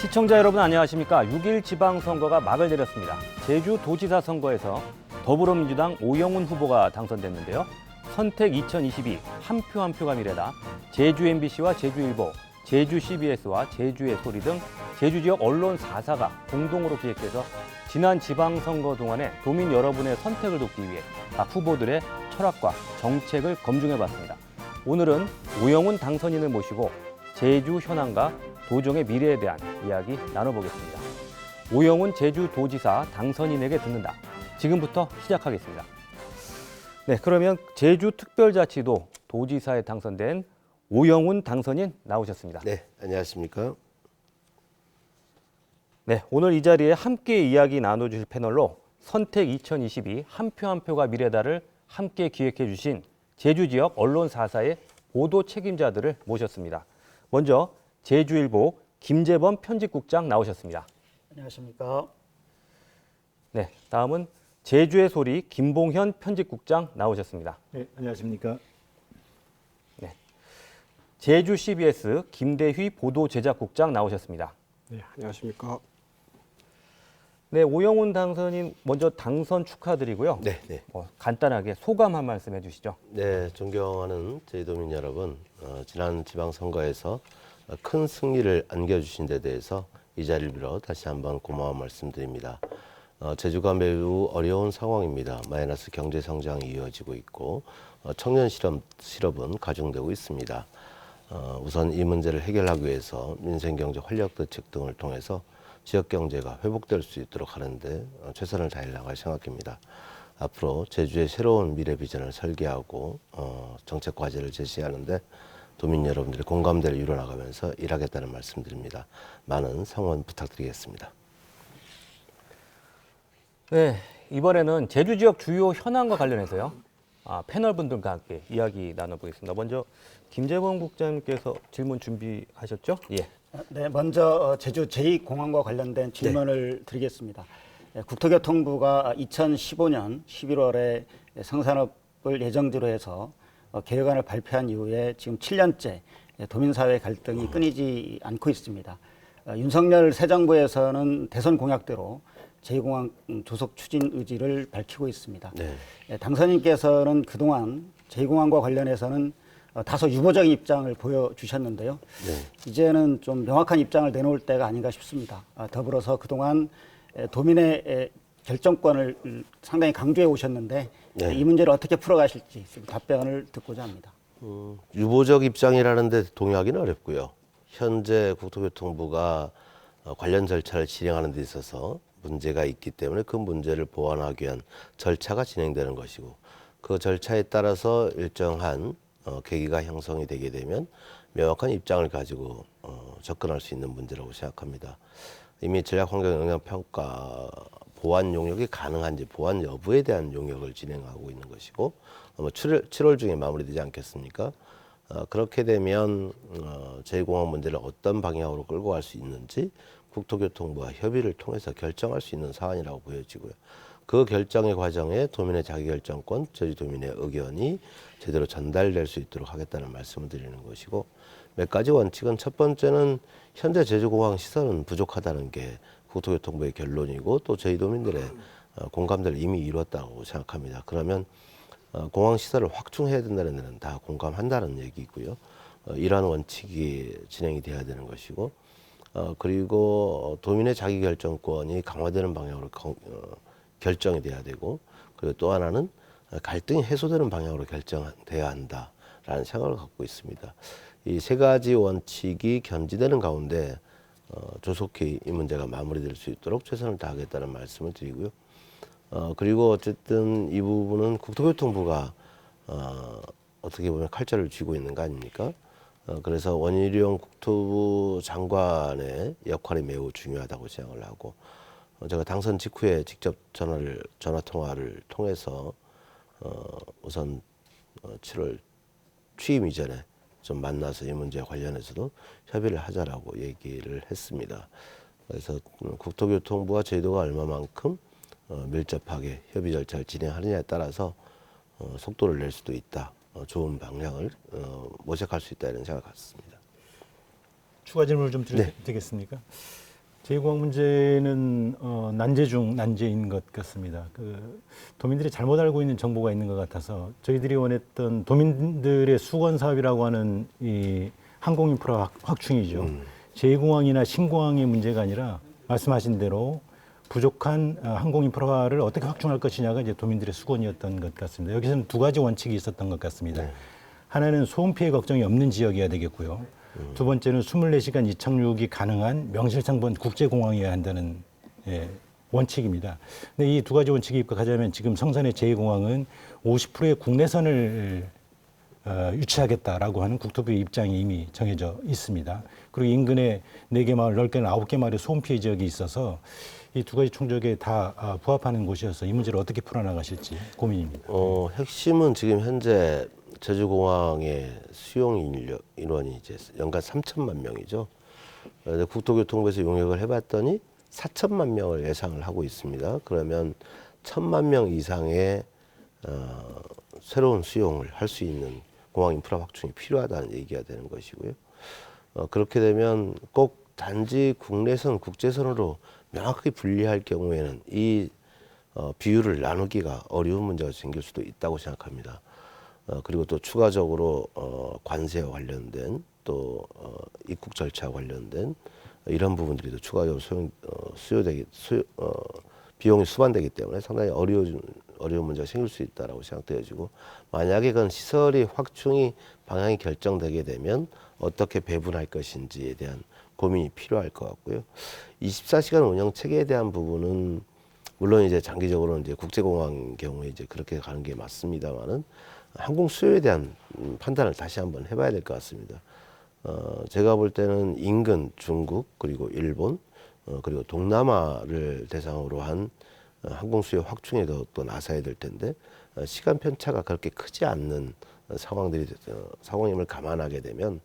시청자 여러분 안녕하십니까. 6일 지방선거가 막을 내렸습니다. 제주도지사 선거에서 더불어민주당 오영훈 후보가 당선됐는데요. 선택 2022 한 표 한 표가 미래다. 제주 MBC와 제주일보, 제주 CBS와 제주의 소리 등 제주 지역 언론 4사가 공동으로 기획해서 지난 지방선거 동안에 도민 여러분의 선택을 돕기 위해 각 후보들의 철학과 정책을 검증해봤습니다. 오늘은 오영훈 당선인을 모시고 제주 현안과 도정의 미래에 대한 이야기 나눠보겠습니다. 오영훈 제주도지사 당선인에게 듣는다. 지금부터 시작하겠습니다. 네, 그러면 제주특별자치도 도지사에 당선된 오영훈 당선인 나오셨습니다. 네, 안녕하십니까. 네, 오늘 이 자리에 함께 이야기 나눠주실 패널로 선택 2022 한 표 한 표가 미래다를 함께 기획해 주신 제주 지역 언론 4사의 보도 책임자들을 모셨습니다. 먼저 제주일보 김재범 편집국장 나오셨습니다. 안녕하십니까. 네, 다음은 제주의 소리 김봉현 편집국장 나오셨습니다. 네, 안녕하십니까. 네, 제주 CBS 김대휘 보도 제작국장 나오셨습니다. 네, 안녕하십니까. 네, 오영훈 당선인 먼저 당선 축하드리고요. 네, 네. 간단하게 소감 한 말씀 해주시죠. 네, 존경하는 제주도민 여러분, 지난 지방선거에서 큰 승리를 안겨주신 데 대해서 이 자리를 빌어 다시 한번 고마운 말씀드립니다. 제주가 매우 어려운 상황입니다. 마이너스 경제 성장이 이어지고 있고 청년 실업은 가중되고 있습니다. 우선 이 문제를 해결하기 위해서 민생경제 활력 대책 등을 통해서 지역 경제가 회복될 수 있도록 하는데 최선을 다해 나갈 생각입니다. 앞으로 제주의 새로운 미래 비전을 설계하고 정책 과제를 제시하는데 도민 여러분들의 공감대를 이뤄나가면서 일하겠다는 말씀드립니다. 많은 성원 부탁드리겠습니다. 네, 이번에는 제주 지역 주요 현안과 관련해서요. 패널 분들과 함께 이야기 나눠보겠습니다. 먼저 김재범 국장님께서 질문 준비하셨죠? 예. 네, 먼저 제주 제2공항과 관련된 질문을 드리겠습니다. 국토교통부가 2015년 11월에 성산업을 예정지로 해서 계획안을 발표한 이후에 지금 7년째 도민사회 갈등이 끊이지 않고 있습니다. 윤석열 새 정부에서는 대선 공약대로 제2공항 조속 추진 의지를 밝히고 있습니다. 네. 당선인께서는 그동안 제2공항과 관련해서는 다소 유보적인 입장을 보여주셨는데요. 네. 이제는 좀 명확한 입장을 내놓을 때가 아닌가 싶습니다. 더불어서 그동안 도민의 결정권을 상당히 강조해 오셨는데 네. 이 문제를 어떻게 풀어가실지 답변을 듣고자 합니다. 유보적 입장이라는데 동의하기는 어렵고요. 현재 국토교통부가 관련 절차를 진행하는 데 있어서 문제가 있기 때문에 그 문제를 보완하기 위한 절차가 진행되는 것이고 그 절차에 따라서 일정한 계기가 형성이 되게 되면 명확한 입장을 가지고 접근할 수 있는 문제라고 생각합니다. 이미 전략환경영향평가 보완 용역이 가능한지 보완 여부에 대한 용역을 진행하고 있는 것이고 7월 중에 마무리되지 않겠습니까? 그렇게 되면 제2공항 문제를 어떤 방향으로 끌고 갈 수 있는지 국토교통부와 협의를 통해서 결정할 수 있는 사안이라고 보여지고요. 그 결정의 과정에 도민의 자기결정권, 제주도민의 의견이 제대로 전달될 수 있도록 하겠다는 말씀을 드리는 것이고 몇 가지 원칙은 첫 번째는 현재 제주공항 시설은 부족하다는 게 국토교통부의 결론이고 또 제주도민들의 공감대를 이미 이뤘다고 생각합니다. 그러면 공항 시설을 확충해야 된다는 데는 다 공감한다는 얘기고요. 이러한 원칙이 진행이 돼야 되는 것이고 그리고 도민의 자기결정권이 강화되는 방향으로 결정이 돼야 되고 그리고 또 하나는 갈등이 해소되는 방향으로 결정돼야 한다라는 생각을 갖고 있습니다. 이 세 가지 원칙이 견지되는 가운데 조속히 이 문제가 마무리될 수 있도록 최선을 다하겠다는 말씀을 드리고요. 그리고 어쨌든 이 부분은 국토교통부가 어떻게 보면 칼자를 쥐고 있는 거 아닙니까? 그래서 원희룡 국토부 장관의 역할이 매우 중요하다고 생각을 하고 제가 당선 직후에 직접 전화 통화를 통해서 우선 7월 취임 이전에 좀 만나서 이 문제에 관련해서도 협의를 하자라고 얘기를 했습니다. 그래서 국토교통부와 제주도가 얼마만큼 밀접하게 협의 절차를 진행하느냐에 따라서 속도를 낼 수도 있다. 좋은 방향을 모색할 수 있다 이런 생각을 갖습니다. 추가 질문을 좀 네. 드리겠습니까? 제2공항 문제는 난제 중 난제인 것 같습니다. 도민들이 잘못 알고 있는 정보가 있는 것 같아서 저희들이 원했던 도민들의 수건 사업이라고 하는 이 항공인프라 확충이죠. 제2공항이나 신공항의 문제가 아니라 말씀하신 대로 부족한 항공인프라를 어떻게 확충할 것이냐가 이제 도민들의 수건이었던 것 같습니다. 여기서는 두 가지 원칙이 있었던 것 같습니다. 하나는 소음 피해 걱정이 없는 지역이어야 되겠고요. 두 번째는 24시간 이착륙이 가능한 명실상부한 국제공항이어야 한다는 원칙입니다. 근데 이 두 가지 원칙이 입각하자면 지금 성산의 제2공항은 50%의 국내선을 유치하겠다라고 하는 국토부의 입장이 이미 정해져 있습니다. 그리고 인근에 4개 마을, 10개나 9개 마을의 소음 피해 지역이 있어서 이 두 가지 총적에 다 부합하는 곳이어서 이 문제를 어떻게 풀어나가실지 고민입니다. 핵심은 지금 현재 제주공항의 수용 인원이 이제 연간 3천만 명이죠. 국토교통부에서 용역을 해봤더니 4천만 명을 예상을 하고 있습니다. 그러면 1,000만 명 이상의 새로운 수용을 할 수 있는 공항 인프라 확충이 필요하다는 얘기가 되는 것이고요. 그렇게 되면 꼭 단지 국내선, 국제선으로 명확하게 분리할 경우에는 이 비율을 나누기가 어려운 문제가 생길 수도 있다고 생각합니다. 그리고 또 추가적으로 관세와 관련된 또 입국 절차와 관련된 이런 부분들이 또 추가적으로 비용이 수반되기 때문에 상당히 어려운 문제가 생길 수 있다라고 생각되어지고, 만약에 그건 시설이 확충이 방향이 결정되게 되면 어떻게 배분할 것인지에 대한 고민이 필요할 것 같고요. 24시간 운영 체계에 대한 부분은 물론 이제 장기적으로 이제 국제공항 경우에 이제 그렇게 가는 게 맞습니다만은 항공 수요에 대한 판단을 다시 한번 해봐야 될 것 같습니다. 제가 볼 때는 인근 중국 그리고 일본 그리고 동남아를 대상으로 한 항공 수요 확충에도 또 나서야 될 텐데 시간 편차가 그렇게 크지 않는 상황임을 감안하게 되면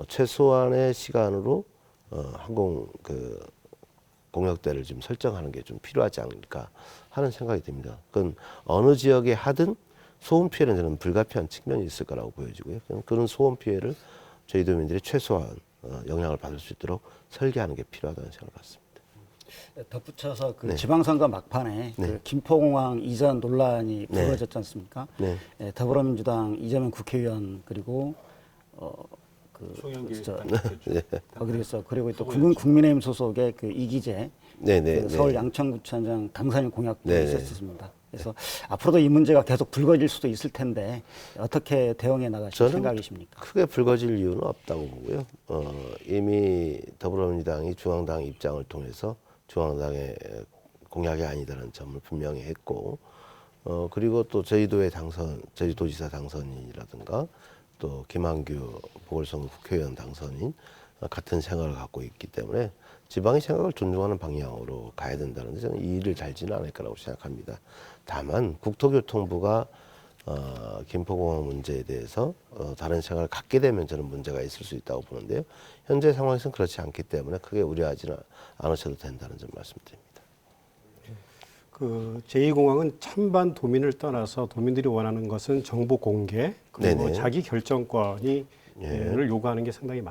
최소한의 시간으로 항공 공역대를 좀 설정하는 게 좀 필요하지 않을까 하는 생각이 듭니다. 그건 어느 지역에 하든 소음 피해는 저는 불가피한 측면이 있을 거라고 보여지고요. 그런 소음 피해를 저희 도민들이 최소한 영향을 받을 수 있도록 설계하는 게 필요하다는 생각을 갖습니다. 덧붙여서 네. 지방선거 막판에 네. 김포공항 이전 논란이 네. 불거졌지 않습니까? 네. 더불어민주당 이재명 국회의원 그리고 송영길 그리고 또 국민의힘 소속의 이기재 네네. 서울 양천구청장 당선인 공약도 네네. 있었습니다. 그래서 앞으로도 이 문제가 계속 불거질 수도 있을 텐데 어떻게 대응해 나가실 생각이십니까? 크게 불거질 이유는 없다고 보고요. 이미 더불어민주당이 중앙당 입장을 통해서 중앙당의 공약이 아니다라는 점을 분명히 했고, 그리고 또 제주도지사 당선인이라든가 또 김한규 보궐선거 국회의원 당선인 같은 생각을 갖고 있기 때문에 지방의 생각을 존중하는 방향으로 가야 된다는데 저는 이 일을 잘지는 않을 거라고 생각합니다. 다만 국토교통부가 김포공항 문제에 대해서 다른 생각을 갖게 되면 저는 문제가 있을 수 있다고 보는데요. 현재 상황에서는 그렇지 않기 때문에 크게 우려하지는 않으셔도 된다는 점 말씀드립니다. 제2공항은 찬반 도민을 떠나서 도민들이 원하는 것은 정보 공개 그리고 네네. 자기 결정권이 예. 를 요구하는 게 상당히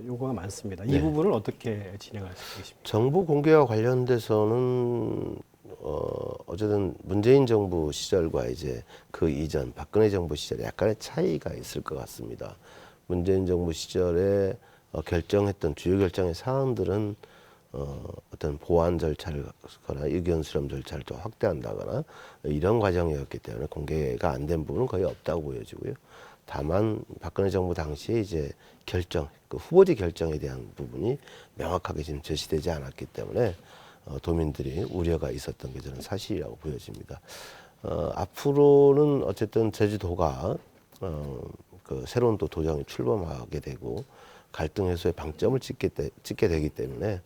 요구가 많습니다. 이 부분을 어떻게 진행할 수 있습니까? 정보 공개와 관련돼서는 어쨌든 문재인 정부 시절과 이제 그 이전 박근혜 정부 시절에 약간의 차이가 있을 것 같습니다. 문재인 정부 시절에 결정했던 주요 결정의 사항들은 어떤 보완 절차를 거나 의견 수렴 절차를 또 확대한다거나 이런 과정이었기 때문에 공개가 안 된 부분은 거의 없다고 보여지고요. 다만 박근혜 정부 당시에 이제 결정, 후보지 결정에 대한 부분이 명확하게 지금 제시되지 않았기 때문에 도민들이 우려가 있었던 게 저는 사실이라고 보여집니다. 앞으로는 어쨌든 제주도가 새로운 또 도정이 출범하게 되고 갈등 해소의 방점을 찍게 되기 때문에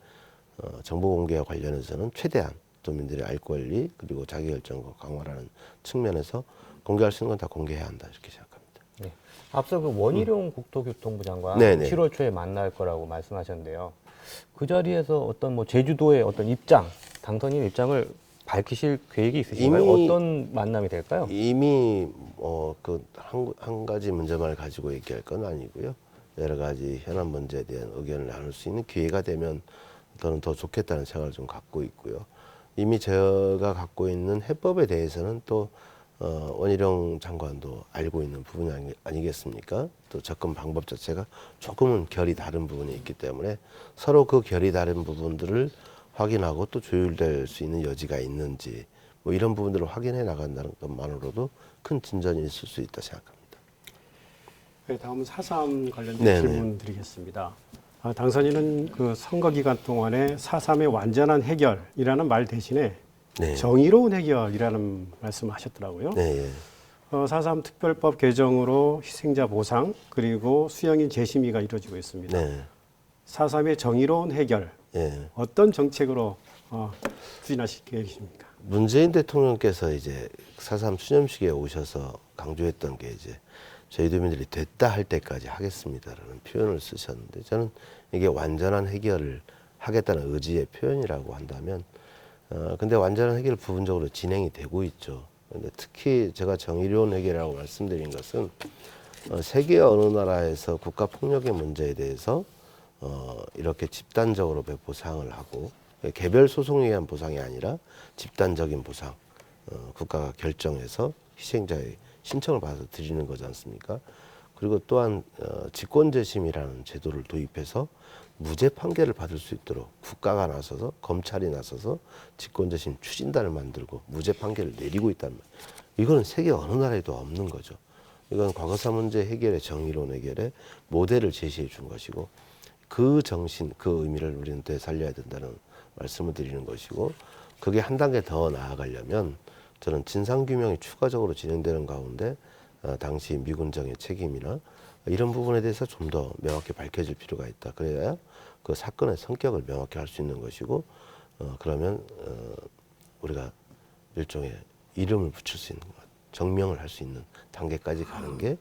정보 공개와 관련해서는 최대한 도민들의 알 권리 그리고 자기결정과 강화라는 측면에서 공개할 수 있는 건 다 공개해야 한다 이렇게 생각합니다. 네. 앞서 원희룡 국토교통부 장관 네네. 7월 초에 만날 거라고 말씀하셨는데요. 그 자리에서 어떤 제주도의 어떤 당선인 입장을 밝히실 계획이 있으신가요? 어떤 만남이 될까요? 이미 한 가지 문제만 가지고 얘기할 건 아니고요. 여러 가지 현안 문제에 대한 의견을 나눌 수 있는 기회가 되면 저는 더 좋겠다는 생각을 좀 갖고 있고요. 이미 제가 갖고 있는 해법에 대해서는 또 원희룡 장관도 알고 있는 부분이 아니겠습니까? 또 접근 방법 자체가 조금은 결이 다른 부분이 있기 때문에 서로 그 결이 다른 부분들을 확인하고 또 조율될 수 있는 여지가 있는지 뭐 이런 부분들을 확인해 나간다는 것만으로도 큰 진전이 있을 수 있다 생각합니다. 네, 다음은 4.3 관련된 네네. 질문 드리겠습니다. 당선인은 그 선거 기간 동안에 4.3의 완전한 해결이라는 말 대신에 네. 정의로운 해결이라는 말씀하셨더라고요. 네, 예. 4.3 특별법 개정으로 희생자 보상 그리고 수용인 재심의가 이루어지고 있습니다. 네. 4.3의 정의로운 해결 예. 어떤 정책으로 추진하실 계획이십니까? 문재인 대통령께서 이제 4.3 추념식에 오셔서 강조했던 게 이제 저희 도민들이 됐다 할 때까지 하겠습니다라는 표현을 쓰셨는데 저는 이게 완전한 해결을 하겠다는 의지의 표현이라고 한다면 근데 완전한 해결 부분적으로 진행이 되고 있죠. 근데 특히 제가 정의로운 해결이라고 말씀드린 것은 세계 어느 나라에서 국가 폭력의 문제에 대해서 이렇게 집단적으로 보상을 하고 개별 소송에 의한 보상이 아니라 집단적인 보상 국가가 결정해서 희생자의 신청을 받아서 드리는 거지 않습니까? 그리고 또한 직권재심이라는 제도를 도입해서 무죄 판결을 받을 수 있도록 국가가 나서서 검찰이 나서서 직권재심 추진단을 만들고 무죄 판결을 내리고 있단 말이에요. 이거는 세계 어느 나라에도 없는 거죠. 이건 과거사 문제 해결의 정의로운 해결의 모델을 제시해 준 것이고 그 정신, 그 의미를 우리는 되살려야 된다는 말씀을 드리는 것이고 그게 한 단계 더 나아가려면 저는 진상규명이 추가적으로 진행되는 가운데 당시 미군정의 책임이나 이런 부분에 대해서 좀 더 명확히 밝혀질 필요가 있다. 그래야 그 사건의 성격을 명확히 할 수 있는 것이고 그러면 우리가 일종의 이름을 붙일 수 있는 것, 정명을 할 수 있는 단계까지 가는 게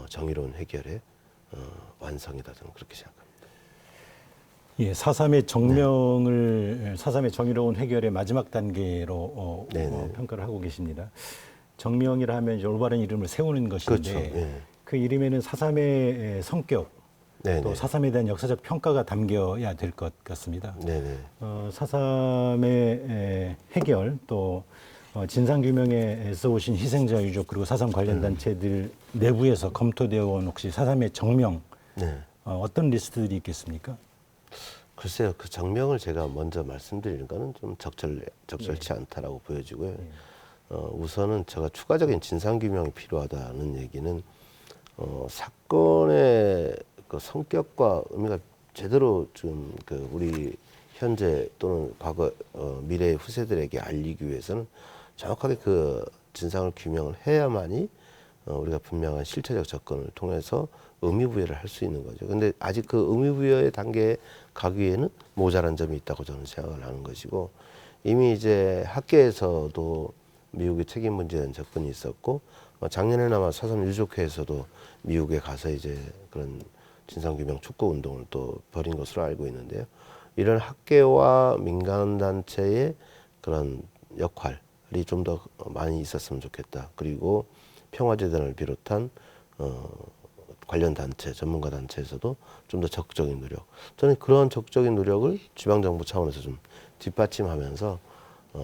정의로운 해결의 완성이다. 저는 그렇게 생각합니다. 예, 4.3의 정명을 4.3의 정의로운 해결의 마지막 단계로 네네. 평가를 하고 계십니다. 정명이라 하면 이제 올바른 이름을 세우는 것인데 그렇죠. 예. 그 이름에는 4.3의 성격 네네. 또 4.3에 대한 역사적 평가가 담겨야 될 것 같습니다. 네네. 4.3의 해결 또 진상규명에 애써오신 희생자 유족 그리고 4.3 관련 단체들 내부에서 검토되어 온 혹시 4.3의 정명 네. 어떤 리스트들이 있겠습니까? 글쎄요, 그 정명을 제가 먼저 말씀드리는 거는 좀 적절치 않다라고 보여지고요. 우선은 제가 추가적인 진상규명이 필요하다는 얘기는 사건의 그 성격과 의미가 제대로 좀 그 우리 현재 또는 과거 미래의 후세들에게 알리기 위해서는 정확하게 그 진상을 규명을 해야만이 우리가 분명한 실체적 접근을 통해서 의미부여를 할 수 있는 거죠. 근데 아직 그 의미부여의 단계에 가기에는 모자란 점이 있다고 저는 생각을 하는 것이고 이미 이제 학계에서도 미국의 책임 문제에 대한 접근이 있었고 작년에나마 4.3 유족회에서도 미국에 가서 이제 그런 진상규명 촉구 운동을 또 벌인 것으로 알고 있는데요. 이런 학계와 민간단체의 그런 역할이 좀 더 많이 있었으면 좋겠다. 그리고 평화재단을 비롯한 관련 단체, 전문가 단체에서도 좀 더 적극적인 노력. 저는 그런 적극적인 노력을 지방정부 차원에서 좀 뒷받침하면서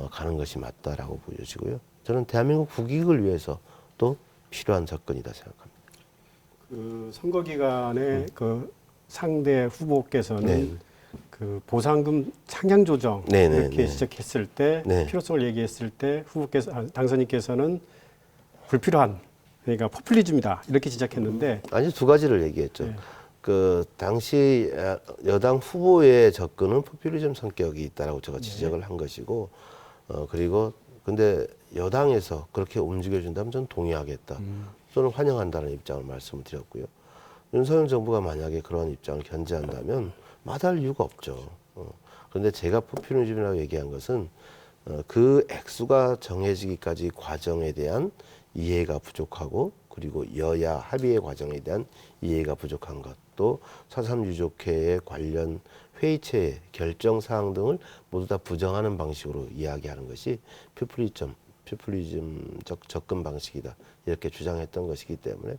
가는 것이 맞다라고 보여지고요. 저는 대한민국 국익을 위해서 또 필요한 접근이다 생각합니다. 그 선거 기간에 그 상대 후보께서는 네. 그 보상금 상향 조정 네네, 이렇게 네. 지적했을 때 네. 필요성을 얘기했을 때 당선인께서는 불필요한 그러니까 포퓰리즘이다 이렇게 지적했는데 아니 두 가지를 얘기했죠. 네. 그 당시 여당 후보의 접근은 포퓰리즘 성격이 있다라고 제가 지적을 한 것이고 그리고 근데 여당에서 그렇게 움직여준다면 저는 동의하겠다. 저는 환영한다는 입장을 말씀을 드렸고요. 윤석열 정부가 만약에 그런 입장을 견지한다면 마다할 이유가 없죠. 그런데 제가 포퓰리즘이라고 얘기한 것은 그 액수가 정해지기까지 과정에 대한 이해가 부족하고 그리고 여야 합의의 과정에 대한 이해가 부족한 것, 또 4.3 유족회의 관련 회의체의 결정사항 등을 모두 다 부정하는 방식으로 이야기하는 것이 포퓰리즘적 접근 방식이다. 이렇게 주장했던 것이기 때문에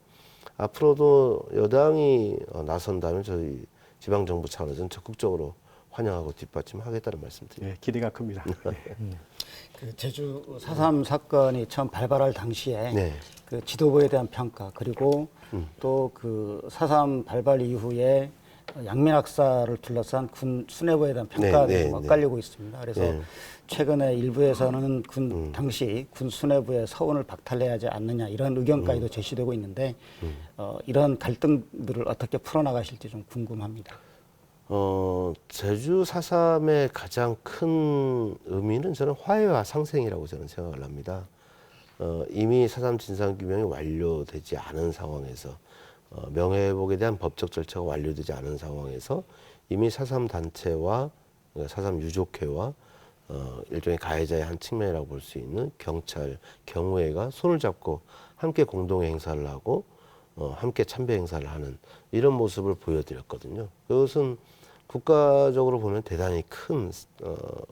앞으로도 여당이 나선다면 저희 지방정부 차원에서는 적극적으로 환영하고 뒷받침하겠다는 말씀드립니다. 예, 기대가 큽니다. 그 제주 4.3 사건이 처음 발발할 당시에 네. 그 지도부에 대한 평가 그리고 또 그 4.3 발발 이후에 양민학사를 둘러싼 군 수뇌부에 대한 평가가 네, 네, 좀 네. 엇갈리고 있습니다. 그래서 네. 최근에 일부에서는 당시 군 수뇌부의 서운을 박탈해야 하지 않느냐 이런 의견까지도 제시되고 있는데 이런 갈등들을 어떻게 풀어나가실지 좀 궁금합니다. 제주 4.3의 가장 큰 의미는 저는 화해와 상생이라고 저는 생각을 합니다. 이미 4.3 진상규명이 완료되지 않은 상황에서 명예회복에 대한 법적 절차가 완료되지 않은 상황에서 이미 4.3 단체와 4.3 유족회와 일종의 가해자의 한 측면이라고 볼 수 있는 경찰, 경호회가 손을 잡고 함께 공동 행사를 하고 함께 참배 행사를 하는 이런 모습을 보여드렸거든요. 그것은 국가적으로 보면 대단히 큰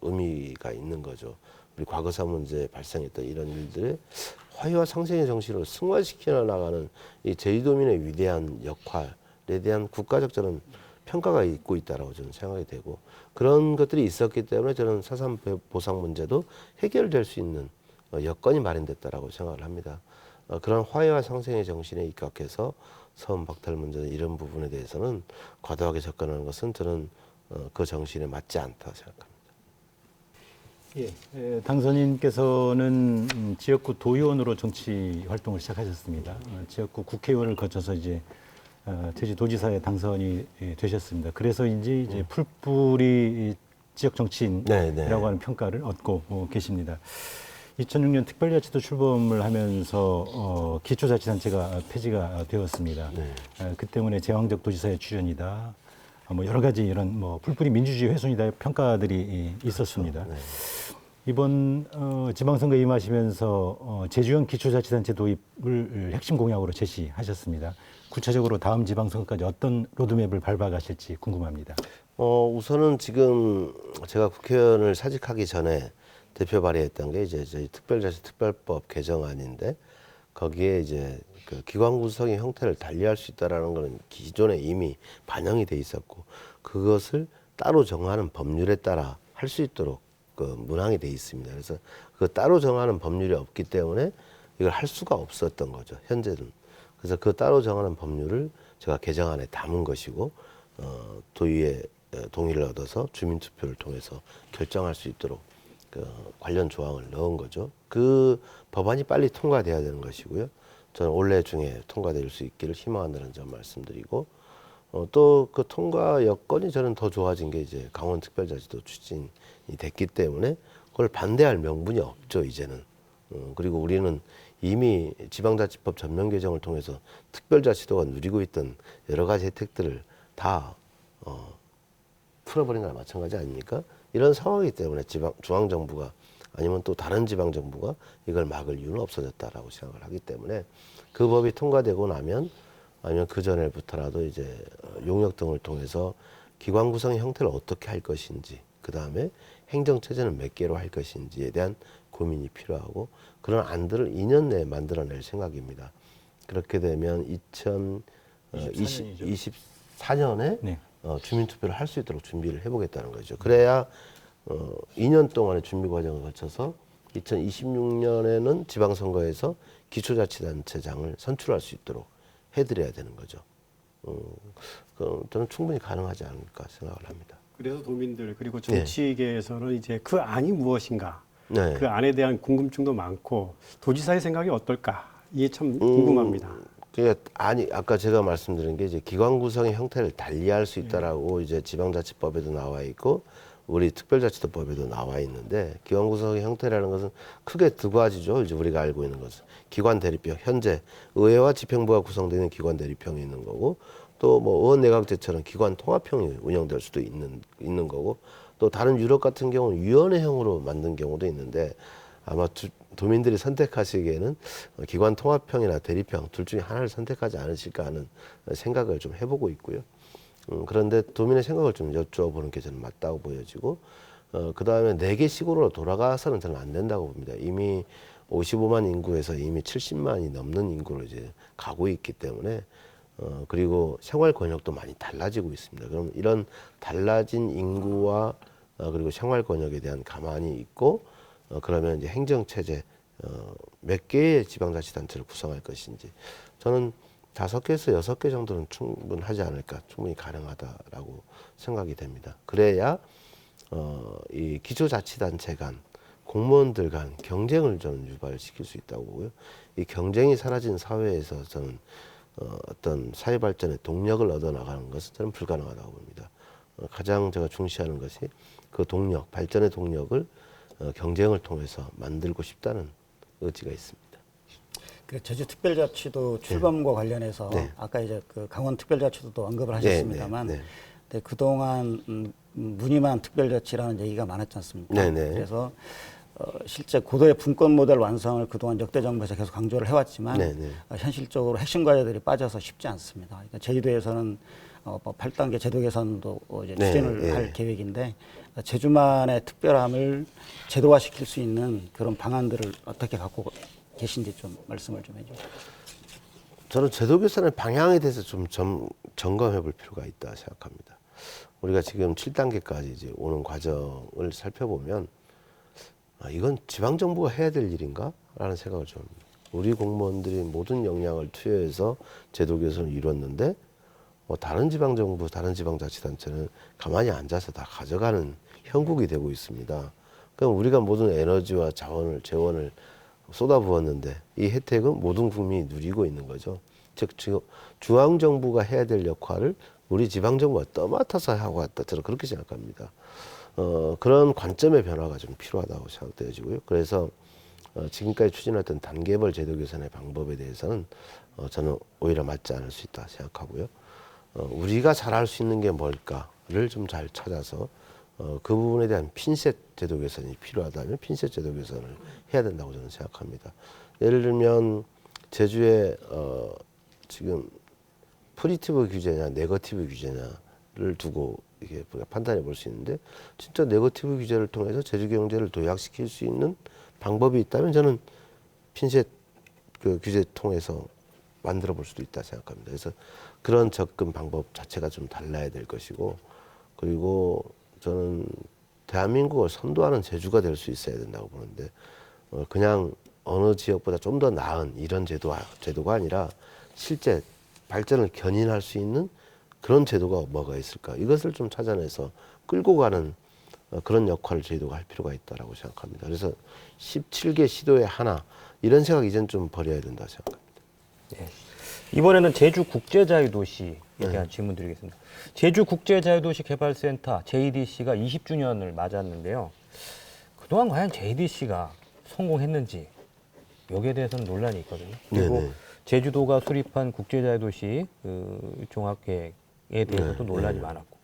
의미가 있는 거죠. 우리 과거사 문제에 발생했던 이런 일들의 화해와 상생의 정신으로 승화시켜 나가는 이 제주도민의 위대한 역할에 대한 국가적 저는 평가가 있고 있다라고 저는 생각이 되고 그런 것들이 있었기 때문에 저는 4.3 보상 문제도 해결될 수 있는 여건이 마련됐다라고 생각을 합니다. 그런 화해와 상생의 정신에 입각해서 서원 박탈 문제 이런 부분에 대해서는 과도하게 접근하는 것은 저는 그 정신에 맞지 않다 생각합니다. 예, 당선인께서는 지역구 도의원으로 정치 활동을 시작하셨습니다. 지역구 국회의원을 거쳐서 이제 제주도지사에 당선이 되셨습니다. 그래서인지 이제 풀뿌리 지역 정치인이라고 하는 평가를 얻고 계십니다. 2006년 특별자치도 출범을 하면서 기초자치단체가 폐지가 되었습니다. 그 때문에 제왕적 도지사의 출연이다. 뭐 여러 가지 이런 뭐 풀뿌리 민주주의 훼손이다 평가들이 있었습니다. 이번 지방선거에 임하시면서 제주형 기초자치단체 도입을 핵심 공약으로 제시하셨습니다. 구체적으로 다음 지방선거까지 어떤 로드맵을 밟아가실지 궁금합니다. 우선은 지금 제가 국회의원을 사직하기 전에 대표 발의했던 게 이제 저희 특별자치 특별법 개정안인데 거기에 이제 그 기관 구성의 형태를 달리할 수 있다라는 것은 기존에 이미 반영이 돼 있었고 그것을 따로 정하는 법률에 따라 할 수 있도록 그 문항이 돼 있습니다. 그래서 그 따로 정하는 법률이 없기 때문에 이걸 할 수가 없었던 거죠. 현재는. 그래서 그 따로 정하는 법률을 제가 개정안에 담은 것이고 도의회 동의를 얻어서 주민투표를 통해서 결정할 수 있도록 그 관련 조항을 넣은 거죠. 그 법안이 빨리 통과돼야 되는 것이고요. 저는 올해 중에 통과될 수 있기를 희망한다는 점 말씀드리고 또 그 통과 여건이 저는 더 좋아진 게 이제 강원특별자치도 추진이 됐기 때문에 그걸 반대할 명분이 없죠 이제는. 그리고 우리는 이미 지방자치법 전면 개정을 통해서 특별자치도가 누리고 있던 여러 가지 혜택들을 다 풀어버린 거나 마찬가지 아닙니까? 이런 상황이기 때문에 중앙정부가 아니면 또 다른 지방정부가 이걸 막을 이유는 없어졌다라고 생각을 하기 때문에 그 법이 통과되고 나면 아니면 그 전에부터라도 이제 용역 등을 통해서 기관 구성의 형태를 어떻게 할 것인지 그 다음에 행정체제는 몇 개로 할 것인지에 대한 고민이 필요하고 그런 안들을 2년 내에 만들어낼 생각입니다. 그렇게 되면 2024년에 네. 주민투표를 할 수 있도록 준비를 해보겠다는 거죠. 그래야 2년 동안의 준비 과정을 거쳐서 2026년에는 지방선거에서 기초자치단체장을 선출할 수 있도록 해드려야 되는 거죠. 저는 충분히 가능하지 않을까 생각을 합니다. 그래서 도민들 그리고 정치계에서는 이제 그 안이 무엇인가 네. 그 안에 대한 궁금증도 많고 도지사의 생각이 어떨까 이게 참 궁금합니다. 그러니까 아까 제가 말씀드린 게 이제 기관 구성의 형태를 달리할 수 있다라고 이제 지방자치법에도 나와 있고 우리 특별자치도법에도 나와 있는데 기관 구성의 형태라는 것은 크게 두 가지죠. 이제 우리가 알고 있는 것은 기관 대립형 현재 의회와 집행부가 구성되는 기관 대립형이 있는 거고 또 뭐 의원내각제처럼 기관 통합형이 운영될 수도 있는 거고 또 다른 유럽 같은 경우는 위원회형으로 만든 경우도 있는데 아마 도민들이 선택하시기에는 기관 통합형이나 대립형 둘 중에 하나를 선택하지 않으실까 하는 생각을 좀 해보고 있고요. 그런데 도민의 생각을 좀 여쭤보는 게 저는 맞다고 보여지고 그 다음에 4개씩으로 돌아가서는 저는 안 된다고 봅니다. 이미 55만 인구에서 이미 70만이 넘는 인구로 이제 가고 있기 때문에 그리고 생활 권역도 많이 달라지고 있습니다. 그럼 이런 달라진 인구와 그리고 생활 권역에 대한 감안이 있고 그러면 이제 행정 체제 몇 개의 지방자치단체를 구성할 것인지 저는 5개에서 6개 정도는 충분하지 않을까, 충분히 가능하다라고 생각이 됩니다. 그래야 이 기초자치단체 간 공무원들 간 경쟁을 저는 유발시킬 수 있다고 보고요. 이 경쟁이 사라진 사회에서 저는 어떤 사회 발전의 동력을 얻어 나가는 것은 저는 불가능하다고 봅니다. 가장 제가 중시하는 것이 그 동력, 발전의 동력을 경쟁을 통해서 만들고 싶다는 의지가 있습니다. 그 제주특별자치도 출범과 관련해서 네. 아까 이제 그 강원특별자치도도 언급을 하셨습니다만 네. 네, 그동안 무늬만 특별자치라는 얘기가 많았지 않습니까? 네, 네. 그래서 실제 고도의 분권 모델 완성을 그동안 역대 정부에서 계속 강조를 해왔지만 네, 네. 현실적으로 핵심 과제들이 빠져서 쉽지 않습니다. 그러니까 제주도에서는 8단계 제도 개선도 이제 네, 추진을 네. 할 계획인데 제주만의 특별함을 제도화시킬 수 있는 그런 방안들을 어떻게 갖고 계신지 좀 말씀을 좀 해주세요. 저는 제도 개선의 방향에 대해서 좀 점검해 볼 필요가 있다 생각합니다. 우리가 지금 7단계까지 이제 오는 과정을 살펴보면 이건 지방정부가 해야 될 일인가? 라는 생각을 좀 합니다. 우리 공무원들이 모든 역량을 투여해서 제도 개선을 이뤘는데 다른 지방정부, 다른 지방자치단체는 가만히 앉아서 다 가져가는 형국이 되고 있습니다. 그럼 우리가 모든 에너지와 자원을, 재원을 쏟아부었는데 이 혜택은 모든 국민이 누리고 있는 거죠. 즉 중앙정부가 해야 될 역할을 우리 지방정부가 떠맡아서 하고 왔다. 저는 그렇게 생각합니다. 그런 관점의 변화가 좀 필요하다고 생각되어지고요. 그래서 지금까지 추진했던 단계별 제도 개선의 방법에 대해서는 저는 오히려 맞지 않을 수 있다 생각하고요. 우리가 잘할 수 있는 게 뭘까를 좀 잘 찾아서 그 부분에 대한 핀셋 제도 개선이 필요하다면 핀셋 제도 개선을 해야 된다고 저는 생각합니다. 예를 들면 제주에 지금 포지티브 규제냐 네거티브 규제냐를 두고 이게 판단해 볼 수 있는데 진짜 네거티브 규제를 통해서 제주 경제를 도약시킬 수 있는 방법이 있다면 저는 핀셋 그 규제 통해서 만들어 볼 수도 있다 생각합니다. 그래서 그런 접근 방법 자체가 좀 달라야 될 것이고 그리고 저는 대한민국을 선도하는 제주가 될 수 있어야 된다고 보는데 그냥 어느 지역보다 좀 더 나은 이런 제도가 아니라 실제 발전을 견인할 수 있는 그런 제도가 뭐가 있을까 이것을 좀 찾아내서 끌고 가는 그런 역할을 저희도 할 필요가 있다고 생각합니다. 그래서 17개 시도에 하나 이런 생각 이제는 좀 버려야 된다 생각합니다. 네. 이번에는 제주국제자유도시에 대한 질문 드리겠습니다. 제주국제자유도시 개발센터 JDC가 20주년을 맞았는데요. 그동안 과연 JDC가 성공했는지 여기에 대해서는 논란이 있거든요. 그리고 네네. 제주도가 수립한 국제자유도시 종합계획에 대해서도 네, 논란이 네. 많았고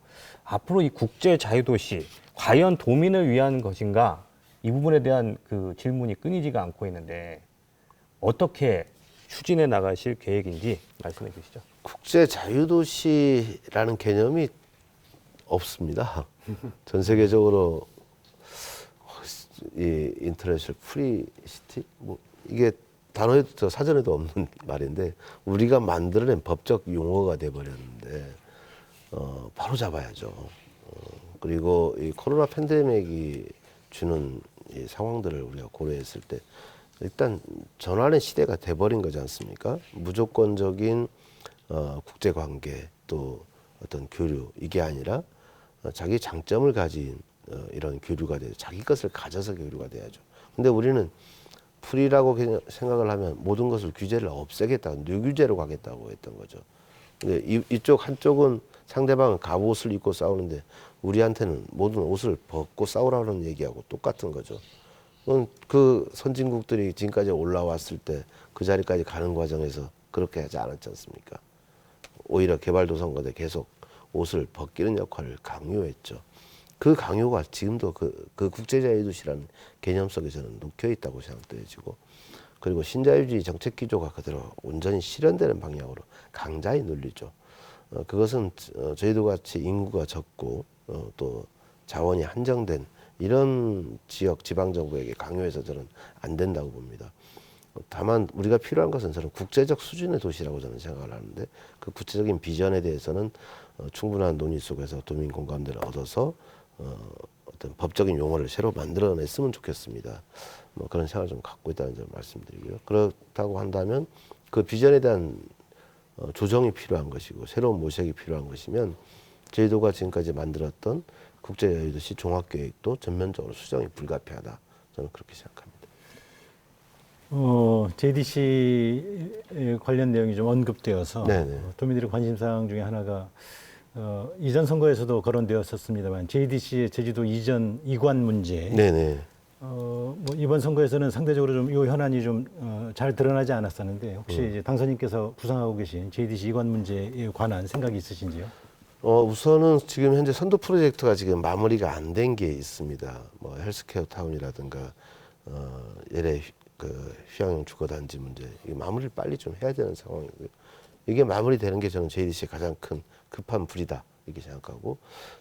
앞으로 이 국제자유도시 과연 도민을 위한 것인가 이 부분에 대한 그 질문이 끊이지가 않고 있는데 어떻게 추진해 나가실 계획인지 말씀해 주시죠. 국제 자유도시라는 개념이 없습니다. 전 세계적으로 이 인터내셔널 프리시티 뭐 이게 단어에도 사전에도 없는 말인데 우리가 만들어낸 법적 용어가 돼 버렸는데 바로 잡아야죠. 그리고 이 코로나 팬데믹이 주는 이 상황들을 우리가 고려했을 때 일단 전환의 시대가 돼버린 거지 않습니까? 무조건적인 국제 관계 또 어떤 교류 이게 아니라 자기 장점을 가진 이런 교류가 돼요. 자기 것을 가져서 교류가 돼야죠. 근데 우리는 풀이라고 생각을 하면 모든 것을 규제를 없애겠다고 뇌규제로 가겠다고 했던 거죠. 근데 이쪽 한쪽은 상대방은 갑옷을 입고 싸우는데 우리한테는 모든 옷을 벗고 싸우라는 얘기하고 똑같은 거죠. 그 선진국들이 지금까지 올라왔을 때 그 자리까지 가는 과정에서 그렇게 하지 않았지 않습니까? 오히려 개발도상국에 계속 옷을 벗기는 역할을 강요했죠. 그 강요가 지금도 그 국제자유도시라는 개념 속에 저는 녹혀 있다고 생각되어지고 그리고 신자유주의 정책 기조가 그대로 온전히 실현되는 방향으로 강자히 눌리죠. 그것은 저희도 같이 인구가 적고 또 자원이 한정된 이런 지역 지방정부에게 강요해서 저는 안 된다고 봅니다. 다만 우리가 필요한 것은 저는 국제적 수준의 도시라고 저는 생각을 하는데 그 구체적인 비전에 대해서는 충분한 논의 속에서 도민 공감대를 얻어서 어떤 법적인 용어를 새로 만들어냈으면 좋겠습니다. 뭐 그런 생각을 좀 갖고 있다는 점 말씀드리고요. 그렇다고 한다면 그 비전에 대한 조정이 필요한 것이고 새로운 모색이 필요한 것이면 제주도가 지금까지 만들었던 국제여유도시 종합계획도 전면적으로 수정이 불가피하다. 저는 그렇게 생각합니다. JDC 관련 내용이 좀 언급되어서 네네. 도민들의 관심사항 중에 하나가 이전 선거에서도 거론되었었습니다만 JDC의 제주도 이전 이관 문제. 네네. 뭐 이번 선거에서는 상대적으로 좀 이 현안이 좀 잘 드러나지 않았었는데 혹시 이제 당선인께서 구상하고 계신 JDC 이관 문제에 관한 생각이 있으신지요? 우선은 지금 현재 선도 프로젝트가 지금 마무리가 안 된 게 있습니다. 뭐 헬스케어 타운이라든가 LA 그 휴양용 주거단지 문제 이게 마무리를 빨리 좀 해야 되는 상황이고요. 이게 마무리되는 게 저는 JDC의 가장 큰 급한 불이다 이렇게 생각하고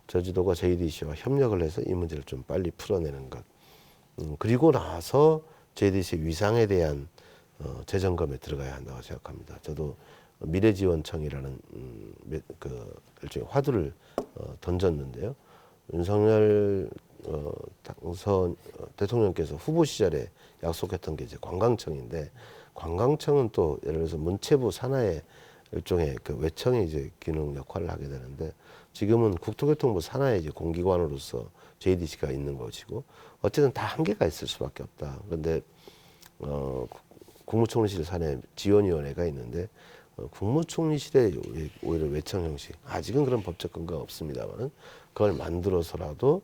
제주도가 JDC와 협력을 해서 이 문제를 좀 빨리 풀어내는 것. 그리고 나서 JDC 위상에 대한 재점검에 들어가야 한다고 생각합니다. 저도 미래지원청이라는 그 일종의 화두를 던졌는데요. 윤석열 당선 대통령께서 후보 시절에 약속했던 게 이제 관광청인데 관광청은 또 예를 들어서 문체부 산하의 일종의 그 외청의 이제 기능 역할을 하게 되는데 지금은 국토교통부 산하의 이제 공기관으로서 JDC가 있는 것이고 어쨌든 다 한계가 있을 수밖에 없다. 그런데 국무총리실 산하에 지원위원회가 있는데 국무총리실의 오히려 외청 형식 아직은 그런 법적 근거가 없습니다만 그걸 만들어서라도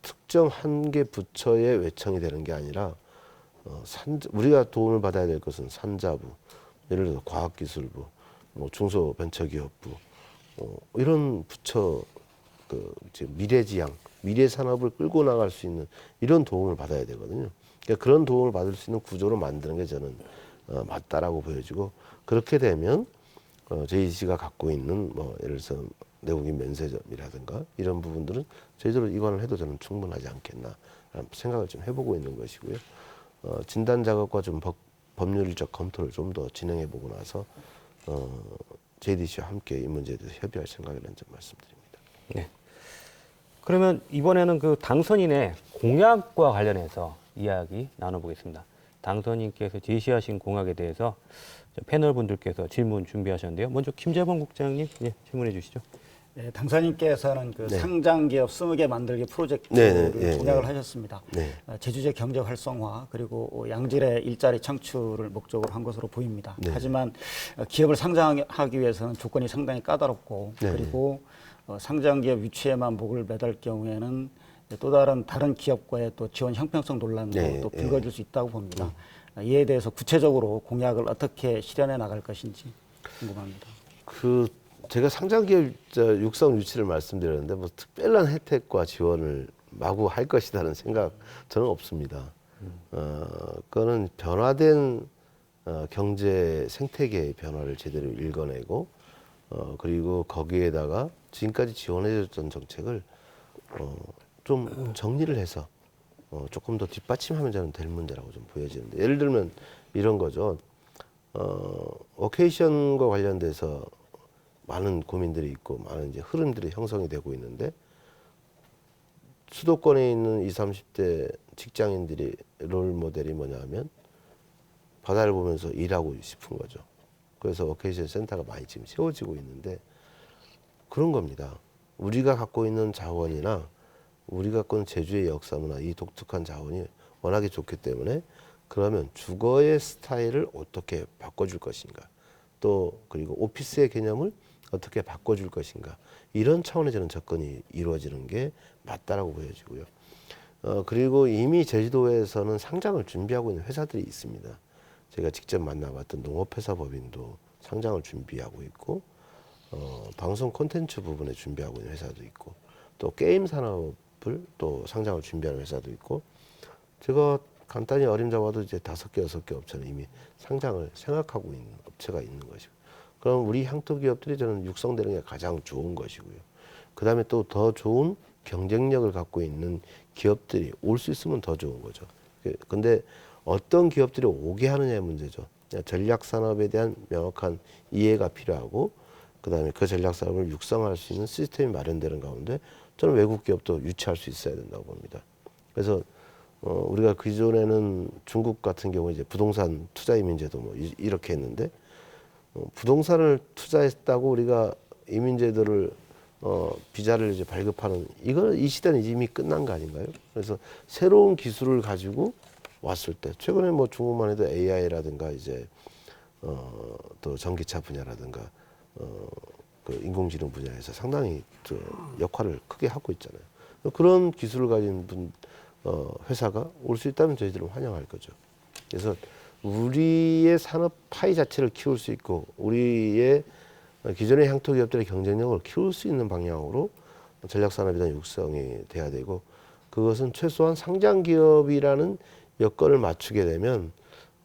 특정 한 개 부처의 외청이 되는 게 아니라 우리가 도움을 받아야 될 것은 산자부, 예를 들어서 과학기술부, 뭐 중소벤처기업부 이런 부처 미래지향, 미래산업을 끌고 나갈 수 있는 이런 도움을 받아야 되거든요. 그러니까 그런 도움을 받을 수 있는 구조로 만드는 게 저는 맞다라고 보여지고 그렇게 되면 JDC가 갖고 있는 뭐 예를 들어서 내국인 면세점이라든가 이런 부분들은 제대로 이관을 해도 저는 충분하지 않겠나 생각을 좀 해보고 있는 것이고요. 진단 작업과 좀 법률적 검토를 좀 더 진행해 보고 나서 JDC와 함께 이 문제에 대해서 협의할 생각이라는 점 말씀드립니다. 네. 그러면 이번에는 그 당선인의 공약과 관련해서 이야기 나눠보겠습니다. 당선인께서 제시하신 공약에 대해서 패널 분들께서 질문 준비하셨는데요. 먼저 김재범 국장님 질문해 주시죠. 네, 당선인께서는 그 네. 상장기업 20개 만들기 프로젝트를 네, 공약을 하셨습니다. 네. 제주의 경제 활성화 그리고 양질의 일자리 창출을 목적으로 한 것으로 보입니다. 네. 하지만 기업을 상장하기 위해서는 조건이 상당히 까다롭고 네. 그리고 상장기업 위치에만 목을 매달 경우에는 또 다른 기업과의 또 지원 형평성 논란도 네, 또 네. 불거질 수 있다고 봅니다. 이에 대해서 구체적으로 공약을 어떻게 실현해 나갈 것인지 궁금합니다. 제가 상장기업 육성 유치를 말씀드렸는데 뭐 특별한 혜택과 지원을 마구 할 것이라는 생각 저는 없습니다. 그거는 변화된 경제 생태계의 변화를 제대로 읽어내고 그리고 거기에다가 지금까지 지원해줬던 정책을 좀 정리를 해서 조금 더 뒷받침하면 저는 될 문제라고 좀 보여지는데 예를 들면 이런 거죠. 오케이션과 관련돼서 많은 고민들이 있고 많은 이제 흐름들이 형성이 되고 있는데 수도권에 있는 20, 30대 직장인들이 롤 모델이 뭐냐면 바다를 보면서 일하고 싶은 거죠. 그래서 오케이션 센터가 많이 지금 세워지고 있는데 그런 겁니다. 우리가 갖고 있는 자원이나 우리가 갖고 있는 제주의 역사 문화 이 독특한 자원이 워낙에 좋기 때문에 그러면 주거의 스타일을 어떻게 바꿔줄 것인가 또 그리고 오피스의 개념을 어떻게 바꿔줄 것인가 이런 차원의 저는 접근이 이루어지는 게 맞다라고 보여지고요. 그리고 이미 제주도에서는 상장을 준비하고 있는 회사들이 있습니다. 제가 직접 만나봤던 농업회사 법인도 상장을 준비하고 있고 방송 콘텐츠 부분에 준비하고 있는 회사도 있고 또 게임 산업을 또 상장을 준비하는 회사도 있고 제가 간단히 어림잡아도 이제 5개, 6개 업체는 이미 상장을 생각하고 있는 업체가 있는 것이고 그럼 우리 향토 기업들이 저는 육성되는 게 가장 좋은 것이고요. 그 다음에 또 더 좋은 경쟁력을 갖고 있는 기업들이 올 수 있으면 더 좋은 거죠. 근데 어떤 기업들이 오게 하느냐의 문제죠. 전략 산업에 대한 명확한 이해가 필요하고 그다음에 그 전략 산업을 육성할 수 있는 시스템이 마련되는 가운데 저는 외국 기업도 유치할 수 있어야 된다고 봅니다. 그래서 우리가 기존에는 중국 같은 경우에 이제 부동산 투자 이민제도 뭐 이렇게 했는데 부동산을 투자했다고 우리가 이민제도를 비자를 이제 발급하는 이거 이 시대는 이미 끝난 거 아닌가요? 그래서 새로운 기술을 가지고 왔을 때 최근에 뭐 중국만 해도 AI라든가 이제 또 전기차 분야라든가 그 인공지능 분야에서 상당히 그 역할을 크게 하고 있잖아요. 그런 기술을 가진 회사가 올 수 있다면 저희들은 환영할 거죠. 그래서 우리의 산업 파이 자체를 키울 수 있고 우리의 기존의 향토 기업들의 경쟁력을 키울 수 있는 방향으로 전략 산업에 대한 육성이 돼야 되고 그것은 최소한 상장 기업이라는 여건을 맞추게 되면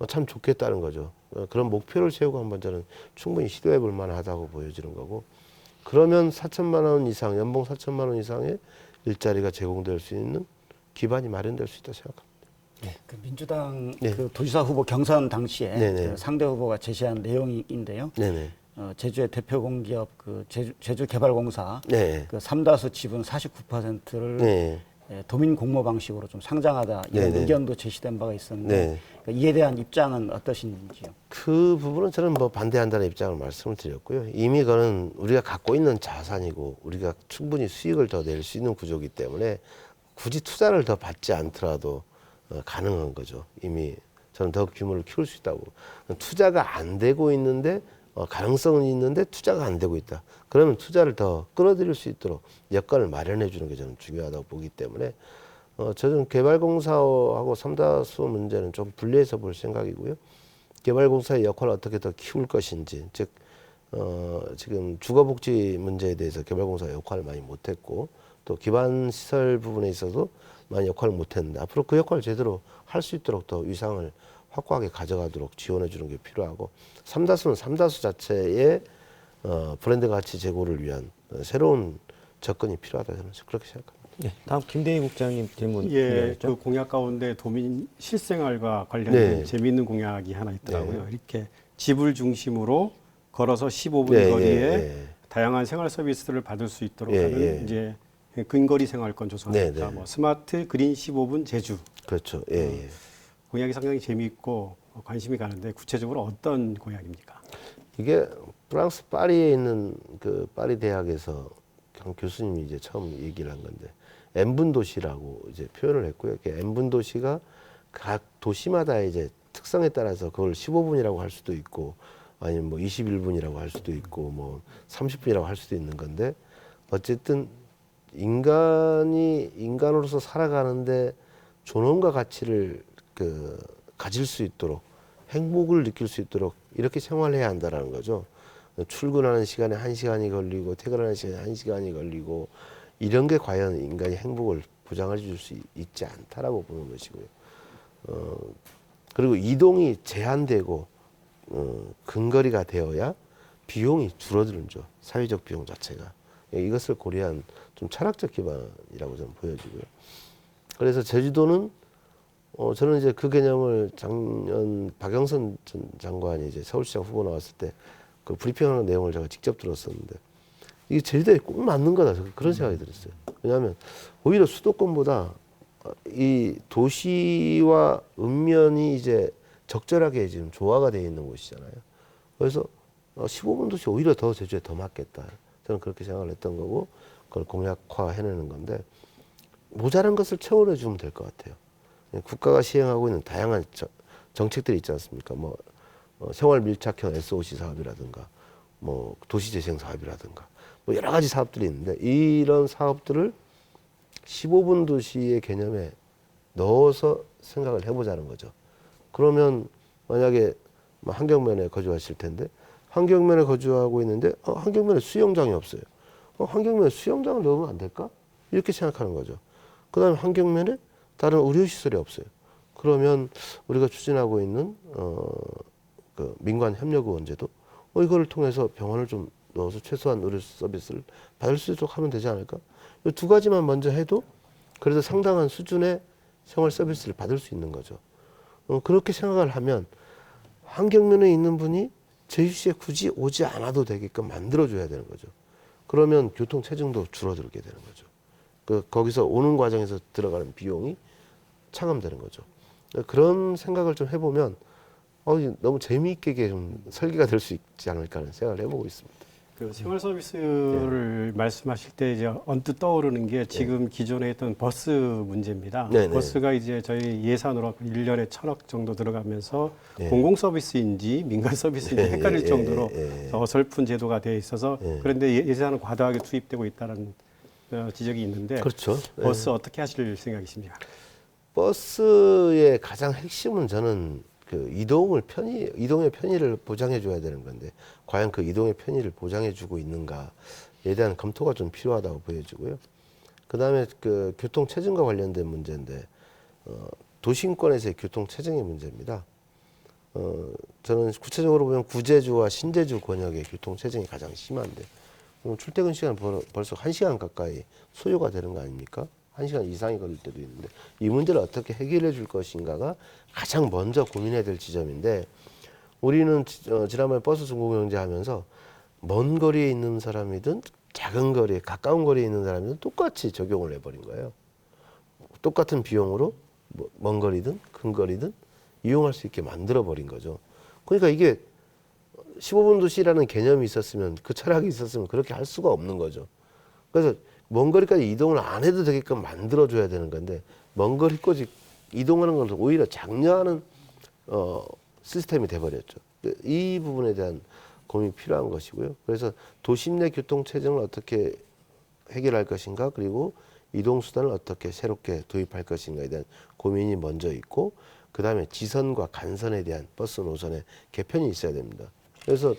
참 좋겠다는 거죠. 그런 목표를 세우고 한번 저는 충분히 시도해 볼 만하다고 보여지는 거고 그러면 4천만 원 이상 연봉 4천만 원 이상의 일자리가 제공될 수 있는 기반이 마련될 수 있다 생각합니다. 그 민주당 네. 그 도지사 후보 경선 당시에 네네. 그 상대 후보가 제시한 내용인데요. 네네. 제주의 대표 공기업 그 제주개발공사 네. 그 3다수 지분 49%를 네. 도민 공모 방식으로 좀 상장하다 이런 네네. 의견도 제시된 바가 있었는데 네. 그러니까 이에 대한 입장은 어떠신지요? 그 부분은 저는 뭐 반대한다는 입장을 말씀을 드렸고요. 이미 그거는 우리가 갖고 있는 자산이고 우리가 충분히 수익을 더 낼 수 있는 구조이기 때문에 굳이 투자를 더 받지 않더라도 가능한 거죠. 이미 저는 더 규모를 키울 수 있다고. 투자가 안 되고 있는데 가능성은 있는데 투자가 안 되고 있다. 그러면 투자를 더 끌어들일 수 있도록 여건을 마련해 주는 게 저는 중요하다고 보기 때문에 저는 개발공사하고 삼다수 문제는 좀 분리해서 볼 생각이고요. 개발공사의 역할을 어떻게 더 키울 것인지, 즉 지금 주거복지 문제에 대해서 개발공사가 역할을 많이 못했고 또 기반 시설 부분에 있어서 많이 역할을 못했는데 앞으로 그 역할을 제대로 할 수 있도록 더 위상을 확고하게 가져가도록 지원해 주는 게 필요하고 삼다수는 삼다수 자체의 브랜드 가치 제고를 위한 새로운 접근이 필요하다 저는 그렇게 생각합니다. 네, 다음 김대희 국장님 질문. 예, 그 공약 가운데 도민 실생활과 관련된 네. 재미있는 공약이 하나 있더라고요. 네. 이렇게 집을 중심으로 걸어서 15분 네, 거리에 예. 다양한 생활 서비스를 받을 수 있도록 예, 하는 예. 이제 근거리 생활권 조성하겠다. 네, 네. 뭐 스마트 그린 15분 제주 그렇죠. 예, 예. 공약이 상당히 재미있고 관심이 가는데 구체적으로 어떤 공약입니까? 이게 프랑스 파리에 있는 그 파리 대학에서 한 교수님이 이제 처음 얘기를 한 건데 N분 도시라고 이제 표현을 했고요. N분 도시가 각 도시마다 이제 특성에 따라서 그걸 15분이라고 할 수도 있고 아니면 뭐 21분이라고 할 수도 있고 뭐 30분이라고 할 수도 있는 건데 어쨌든 인간이 인간으로서 살아가는데 존엄과 가치를 가질 수 있도록 행복을 느낄 수 있도록 이렇게 생활해야 한다라는 거죠. 출근하는 시간에 1시간이 걸리고 퇴근하는 시간에 1시간이 걸리고 이런 게 과연 인간이 행복을 보장해 줄 수 있지 않다라고 보는 것이고요. 그리고 이동이 제한되고 근거리가 되어야 비용이 줄어들죠. 사회적 비용 자체가. 이것을 고려한 좀 철학적 기반이라고 저는 보여지고요. 그래서 제주도는 저는 이제 그 개념을 작년 박영선 전 장관이 이제 서울시장 후보 나왔을 때 그 브리핑하는 내용을 제가 직접 들었었는데 이게 제주도에 꼭 맞는 거다. 그런 생각이 들었어요. 왜냐하면 오히려 수도권보다 이 도시와 읍면이 이제 적절하게 지금 조화가 되어 있는 곳이잖아요. 그래서 15분 도시 오히려 더 제주에 더 맞겠다. 저는 그렇게 생각을 했던 거고 그걸 공약화 해내는 건데 모자란 것을 채워내 주면 될 것 같아요. 국가가 시행하고 있는 다양한 정책들이 있지 않습니까? 뭐 생활 밀착형 SOC 사업이라든가 뭐 도시재생 사업이라든가 뭐 여러 가지 사업들이 있는데 이런 사업들을 15분 도시의 개념에 넣어서 생각을 해보자는 거죠. 그러면 만약에 환경면에 거주하실 텐데 환경면에 거주하고 있는데 환경면에 수영장이 없어요. 환경면에 수영장을 넣으면 안 될까? 이렇게 생각하는 거죠. 그 다음에 환경면에 다른 의료시설이 없어요. 그러면 우리가 추진하고 있는 그 민관 협력의원제도 이거를 통해서 병원을 좀 넣어서 최소한 의료 서비스를 받을 수 있도록 하면 되지 않을까? 이 두 가지만 먼저 해도 그래도 상당한 수준의 생활 서비스를 받을 수 있는 거죠. 그렇게 생각을 하면 환경면에 있는 분이 제주시에 굳이 오지 않아도 되게끔 만들어줘야 되는 거죠. 그러면 교통 체증도 줄어들게 되는 거죠. 거기서 오는 과정에서 들어가는 비용이 차감되는 거죠. 그런 생각을 좀 해보면 너무 재미있게 좀 설계가 될 수 있지 않을까 하는 생각을 해보고 있습니다. 그 생활 서비스를 말씀하실 때 이제 언뜻 떠오르는 게 지금 기존에 있던 버스 문제입니다. 네네. 버스가 이제 저희 예산으로 1년에 1,000억 정도 들어가면서 예. 공공 서비스인지 민간 서비스인지 예, 헷갈릴 예, 정도로 예, 예. 어설픈 제도가 되어 있어서 그런데 예산은 과도하게 투입되고 있다는 지적이 있는데 그렇죠. 버스 어떻게 하실 생각이십니까? 버스의 가장 핵심은 저는 그 이동의 편의를 보장해 줘야 되는 건데 과연 그 이동의 편의를 보장해 주고 있는가에 대한 검토가 좀 필요하다고 보여지고요. 그다음에 그 교통 체증과 관련된 문제인데 도심권에서의 교통 체증의 문제입니다. 저는 구체적으로 보면 구제주와 신제주 권역의 교통 체증이 가장 심한데 출퇴근 시간 벌써 1시간 가까이 소요가 되는 거 아닙니까? 1시간 이상이 걸릴 때도 있는데 이 문제를 어떻게 해결해 줄 것인가가 가장 먼저 고민해야 될 지점인데 우리는 지난번에 버스 중공영제 하면서 먼 거리에 있는 사람이든 작은 거리에 가까운 거리에 있는 사람이든 똑같이 적용을 해버린 거예요. 똑같은 비용으로 먼 거리든 큰 거리든 이용할 수 있게 만들어 버린 거죠. 그러니까 이게 15분 도시라는 개념이 있었으면 그 철학이 있었으면 그렇게 할 수가 없는 거죠. 그래서 먼 거리까지 이동을 안 해도 되게끔 만들어줘야 되는 건데 먼 거리까지 이동하는 것을 오히려 장려하는 시스템이 돼버렸죠. 이 부분에 대한 고민이 필요한 것이고요. 그래서 도심 내 교통 체증을 어떻게 해결할 것인가 그리고 이동 수단을 어떻게 새롭게 도입할 것인가에 대한 고민이 먼저 있고 그 다음에 지선과 간선에 대한 버스 노선의 개편이 있어야 됩니다. 그래서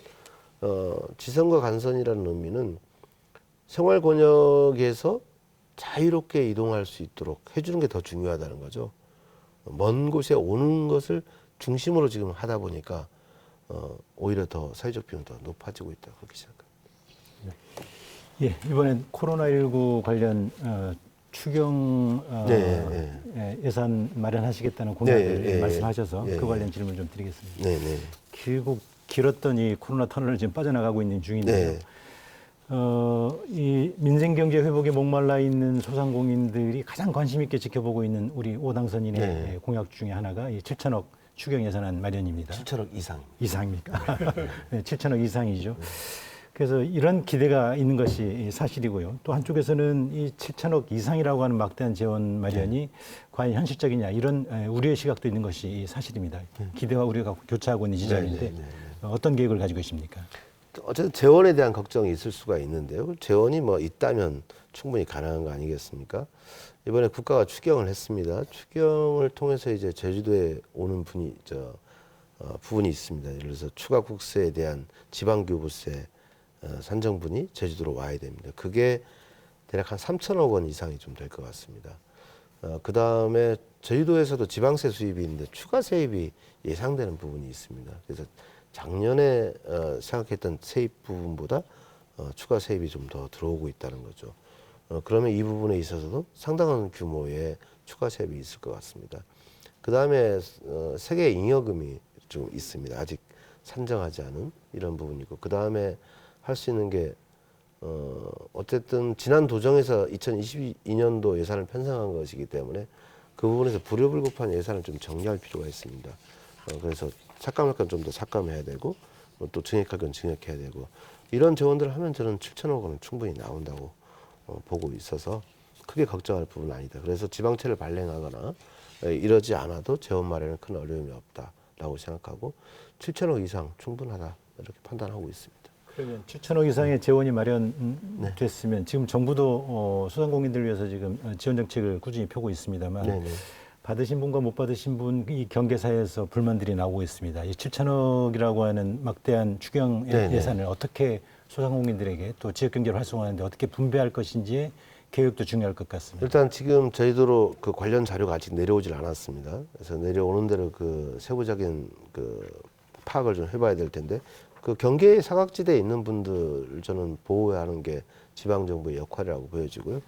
지선과 간선이라는 의미는 생활 권역에서 자유롭게 이동할 수 있도록 해주는 게 더 중요하다는 거죠. 먼 곳에 오는 것을 중심으로 지금 하다 보니까 오히려 더 사회적 비용이 더 높아지고 있다 그렇게 생각합니다. 예, 이번엔 코로나19 관련 추경 예산 마련하시겠다는 공약을 말씀하셔서 그 관련 질문 좀 드리겠습니다. 길고 길었던 이 코로나 터널을 지금 빠져나가고 있는 중인데요. 이 민생 경제 회복에 목말라 있는 소상공인들이 가장 관심 있게 지켜보고 있는 우리 오 당선인의 공약 중에 하나가 이 7천억 추경 예산안 마련입니다. 7천억 이상. 이상입니까? 네, 7천억 이상이죠. 그래서 이런 기대가 있는 것이 사실이고요. 또 한쪽에서는 이 7천억 이상이라고 하는 막대한 재원 마련이 과연 현실적이냐 이런 우려의 시각도 있는 것이 사실입니다. 기대와 우려가 교차하고 있는 시절인데 어떤 계획을 가지고 계십니까? 어쨌든 재원에 대한 걱정이 있을 수가 있는데요. 재원이 뭐 있다면 충분히 가능한 거 아니겠습니까? 이번에 국가가 추경을 했습니다. 추경을 통해서 이제 제주도에 오는 부분이 있습니다. 예를 들어서 추가 국세에 대한 지방교부세 산정분이 제주도로 와야 됩니다. 그게 대략 한 3천억 원 이상이 좀 될 것 같습니다. 그 다음에 제주도에서도 지방세 수입이 있는데 추가 세입이 예상되는 부분이 있습니다. 그래서 작년에 생각했던 세입 부분보다 추가 세입이 좀 더 들어오고 있다는 거죠. 그러면 이 부분에 있어서도 상당한 규모의 추가 세입이 있을 것 같습니다. 그 다음에 세계 잉여금이 좀 있습니다. 아직 산정하지 않은 이런 부분이고 그 다음에 할 수 있는 게 어쨌든 지난 도정에서 2022년도 예산을 편성한 것이기 때문에 그 부분에서 불효불급한 예산을 좀 정리할 필요가 있습니다. 그래서 삭감할 건 좀 더 삭감해야 되고 또 증액할 건 증액해야 되고 이런 재원들을 하면 저는 7천억 원은 충분히 나온다고 보고 있어서 크게 걱정할 부분은 아니다. 그래서 지방채를 발행하거나 이러지 않아도 재원 마련에 큰 어려움이 없다라고 생각하고 7천억 이상 충분하다 이렇게 판단하고 있습니다. 그러면 7천억 이상의 재원이 마련됐으면 지금 정부도 소상공인들을 위해서 지금 지원 정책을 꾸준히 펴고 있습니다만 받으신 분과 못 받으신 분 이 경계사에서 불만들이 나오고 있습니다. 이 7천억이라고 하는 막대한 추경 예산을 어떻게 소상공인들에게 또 지역 경제를 활성화하는데 어떻게 분배할 것인지 계획도 중요할 것 같습니다. 일단 지금 저희도 그 관련 자료가 아직 내려오질 않았습니다. 그래서 내려오는 대로 그 세부적인 그 파악을 좀 해봐야 될 텐데 그 경계 사각지대에 있는 분들 저는 보호하는 게 지방 정부의 역할이라고 보여지고요.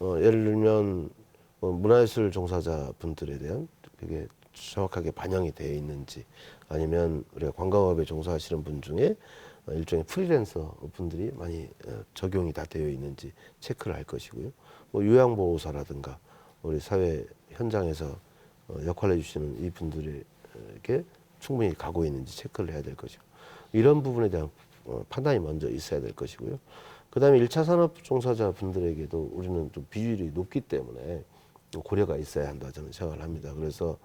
예를 들면 문화예술 종사자 분들에 대한 그게 정확하게 반영이 되어 있는지, 아니면 우리가 관광업에 종사하시는 분 중에 일종의 프리랜서 분들이 많이 적용이 다 되어 있는지 체크를 할 것이고요. 뭐 요양보호사라든가 우리 사회 현장에서 역할을 해주시는 이 분들에게 충분히 가고 있는지 체크를 해야 될 것이고, 이런 부분에 대한 판단이 먼저 있어야 될 것이고요. 그 다음에 1차 산업 종사자 분들에게도 우리는 좀 비율이 높기 때문에 고려가 있어야 한다 저는 생각을 합니다. 그래서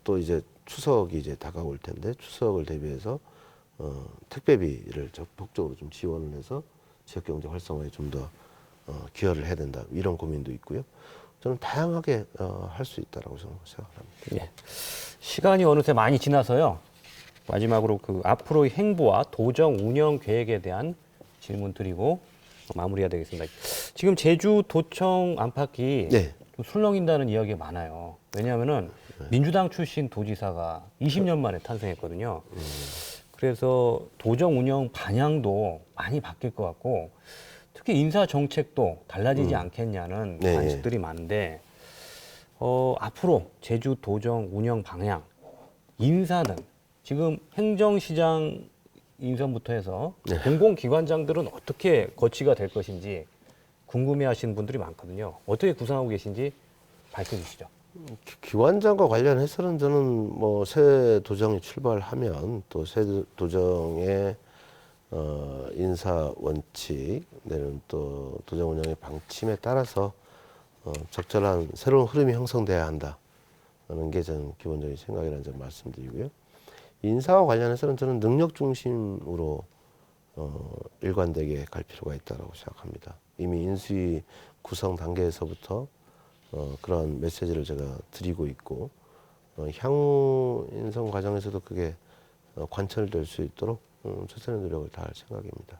또 이제 추석이 이제 다가올 텐데, 추석을 대비해서 택배비를 적극적으로 좀 지원을 해서 지역경제 활성화에 좀 더 기여를 해야 된다, 이런 고민도 있고요. 저는 다양하게 할 수 있다라고 저는 생각합니다. 예. 시간이 어느새 많이 지나서요. 마지막으로 그 앞으로의 행보와 도정 운영 계획에 대한 질문 드리고 마무리해야 되겠습니다. 지금 제주 도청 안팎이 네. 좀 술렁인다는 이야기가 많아요. 왜냐하면은 민주당 출신 도지사가 20년 만에 탄생했거든요. 그래서 도정 운영 방향도 많이 바뀔 것 같고, 특히 인사 정책도 달라지지 않겠냐는 네. 관측들이 많은데, 앞으로 제주 도정 운영 방향, 인사는 지금 행정시장 인선부터 해서 네. 공공기관장들은 어떻게 거치가 될 것인지 궁금해하시는 분들이 많거든요. 어떻게 구상하고 계신지 밝혀주시죠. 기관장과 관련해서는 저는 뭐 새 도정이 출발하면 또 새 도정의 인사 원칙 내는 또 도정 운영의 방침에 따라서 적절한 새로운 흐름이 형성돼야 한다는 게 저는 기본적인 생각이라는 점 말씀드리고요. 인사와 관련해서는 저는 능력 중심으로 일관되게 갈 필요가 있다고 생각합니다. 이미 인수위 구성 단계에서부터 그런 메시지를 제가 드리고 있고, 향후 인선 과정에서도 그게 관철될 수 있도록 최선의 노력을 다할 생각입니다.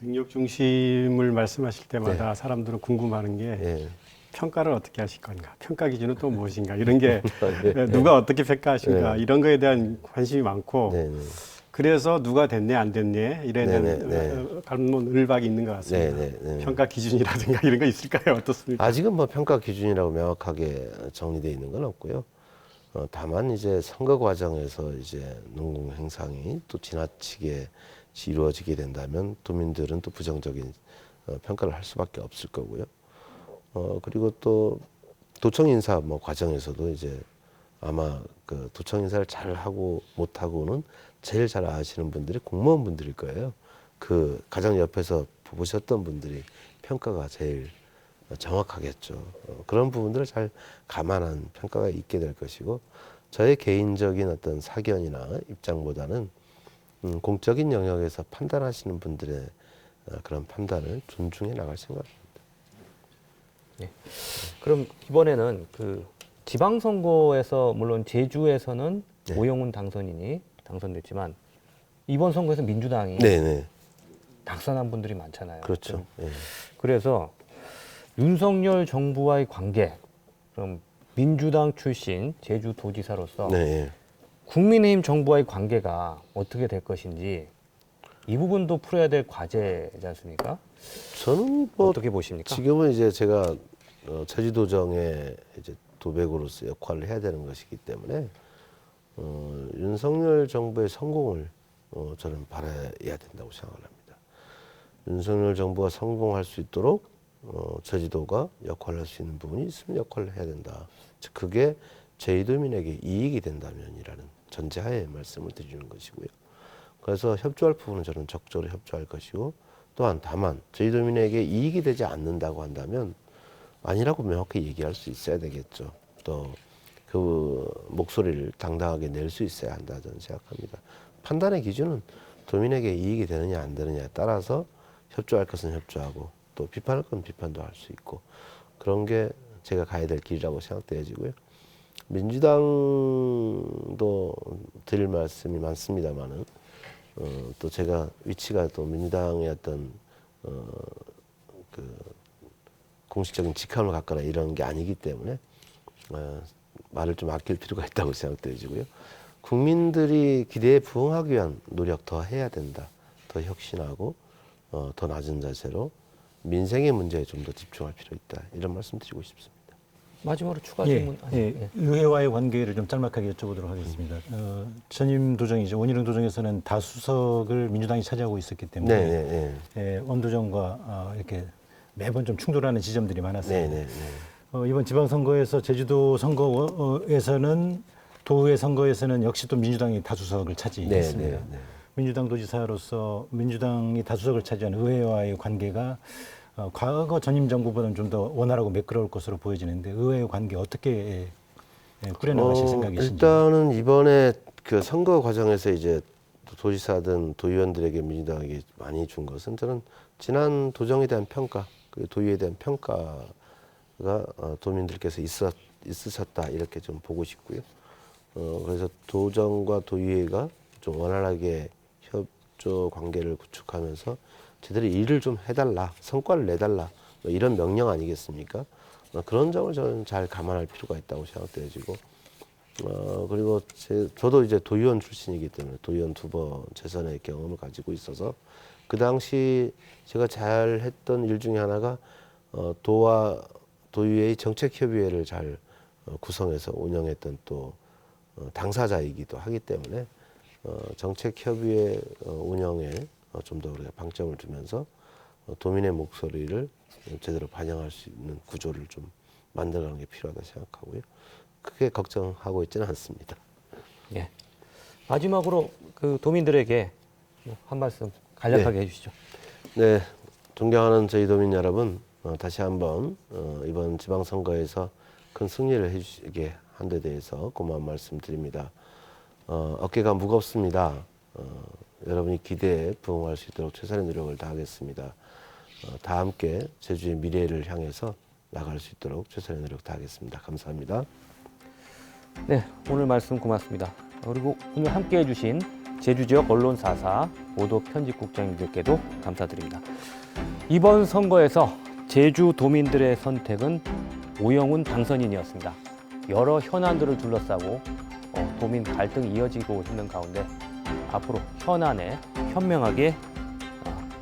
능력 중심을 말씀하실 때마다 사람들은 궁금하는 게 예. 평가를 어떻게 하실 건가, 평가 기준은 또 무엇인가, 이런 게 네. 누가 어떻게 평가하실까, 네. 이런 거에 대한 관심이 많고, 네네. 그래서 누가 됐네 안 됐네 이래 네네, 대한 갈문을박이 있는 것 같습니다. 네네. 평가 기준이라든가 이런 거 있을까요? 어떻습니까? 아직은 뭐 평가 기준이라고 명확하게 정리되어 있는 건 없고요. 다만 이제 선거 과정에서 이제 농공 행상이 또 지나치게 이루어지게 된다면 도민들은 또 부정적인 평가를 할 수밖에 없을 거고요. 그리고 또 도청 인사 뭐 과정에서도 이제 아마 그 도청 인사를 잘 하고 못 하고는 제일 잘 아시는 분들이 공무원 분들일 거예요. 그 가장 옆에서 보셨던 분들이 평가가 제일 정확하겠죠. 그런 부분들을 잘 감안한 평가가 있게 될 것이고, 저의 개인적인 어떤 사견이나 입장보다는 공적인 영역에서 판단하시는 분들의 그런 판단을 존중해 나갈 생각입니다. 그럼 이번에는 그 지방선거에서 물론 제주에서는 네. 오영훈 당선인이 당선됐지만 이번 선거에서 민주당이 네네. 낙선한 분들이 많잖아요. 그렇죠. 예. 그래서 윤석열 정부와의 관계, 그럼 민주당 출신 제주도지사로서 네. 국민의힘 정부와의 관계가 어떻게 될 것인지 이 부분도 풀어야 될 과제지 않습니까? 저는 뭐 어떻게 보십니까? 지금은 이제 제가 제주도정의 이제 도백으로서 역할을 해야 되는 것이기 때문에 윤석열 정부의 성공을 저는 바라야 된다고 생각을 합니다. 윤석열 정부가 성공할 수 있도록 제주도가 역할을 할 수 있는 부분이 있으면 역할을 해야 된다. 즉 그게 제주도민에게 이익이 된다면이라는 전제하에 말씀을 드리는 것이고요. 그래서 협조할 부분은 저는 적극적으로 협조할 것이고, 또한 다만 제주도민에게 이익이 되지 않는다고 한다면 아니라고 명확히 얘기할 수 있어야 되겠죠. 또 그 목소리를 당당하게 낼 수 있어야 한다 저는 생각합니다. 판단의 기준은 도민에게 이익이 되느냐 안 되느냐에 따라서 협조할 것은 협조하고 또 비판할 건 비판도 할 수 있고, 그런 게 제가 가야 될 길이라고 생각되어지고요. 민주당도 드릴 말씀이 많습니다만은 또 제가 위치가 또 민주당의 어떤 그 공식적인 직함을 갖거나 이런 게 아니기 때문에 말을 좀 아낄 필요가 있다고 생각되어지고요. 국민들이 기대에 부응하기 위한 노력 더 해야 된다. 더 혁신하고 더 낮은 자세로 민생의 문제에 좀 더 집중할 필요 있다. 이런 말씀 드리고 싶습니다. 마지막으로 추가 예, 질문. 예, 의회와의 관계를 좀 짤막하게 여쭤보도록 하겠습니다. 전임 도정이죠. 원희룡 도정에서는 다수석을 민주당이 차지하고 있었기 때문에 네, 네, 예, 원도정과 이렇게 매번 좀 충돌하는 지점들이 많았어요. 네, 네, 네. 이번 지방선거에서 제주도 선거에서는 도의회 선거에서는 역시 또 민주당이 다수석을 차지했습니다. 네, 네, 네. 민주당 도지사로서 민주당이 다수석을 차지한 의회와의 관계가 과거 전임 정부보다는 좀 더 원활하고 매끄러울 것으로 보여지는데 의회의 관계 어떻게 꾸려나가실 생각이신지? 일단은 이번에 그 선거 과정에서 이제 도지사든 도의원들에게 민주당에게 많이 준 것은 저는 지난 도정에 대한 평가, 그 도의회에 대한 평가가 도민들께서 있으셨다 이렇게 좀 보고 싶고요. 그래서 도정과 도의회가 좀 원활하게 협조 관계를 구축하면서 제대로 일을 좀 해달라, 성과를 내달라, 뭐 이런 명령 아니겠습니까? 그런 점을 저는 잘 감안할 필요가 있다고 생각되어지고, 그리고 저도 이제 도의원 출신이기 때문에 도의원 2번 재선의 경험을 가지고 있어서 그 당시 제가 잘 했던 일 중에 하나가 도와 도의회의 정책협의회를 잘 구성해서 운영했던 또 당사자이기도 하기 때문에 정책협의회 운영에 좀 더 우리가 방점을 두면서 도민의 목소리를 제대로 반영할 수 있는 구조를 좀 만들어가는 게 필요하다 생각하고요. 크게 걱정하고 있지는 않습니다. 예. 마지막으로 그 도민들에게 한 말씀 간략하게 해주시죠. 네, 존경하는 저희 도민 여러분, 다시 한번 이번 지방선거에서 큰 승리를 해주시게 한 데 대해서 고마운 말씀드립니다. 어깨가 무겁습니다. 여러분이 기대에 부응할 수 있도록 최선의 노력을 다하겠습니다. 다 함께 제주의 미래를 향해서 나갈 수 있도록 최선의 노력 다하겠습니다. 감사합니다. 네, 오늘 말씀 고맙습니다. 그리고 오늘 함께해 주신 제주 지역 언론 4사 모두 편집국장님들께도 감사드립니다. 이번 선거에서 제주 도민들의 선택은 오영훈 당선인이었습니다. 여러 현안들을 둘러싸고 도민 갈등이 이어지고 있는 가운데 앞으로 현안에 현명하게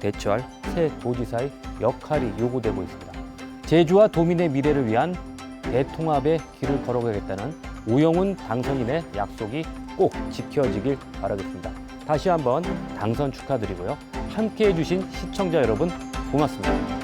대처할 새 도지사의 역할이 요구되고 있습니다. 제주와 도민의 미래를 위한 대통합의 길을 걸어가겠다는 오영훈 당선인의 약속이 꼭 지켜지길 바라겠습니다. 다시 한번 당선 축하드리고요. 함께해 주신 시청자 여러분 고맙습니다.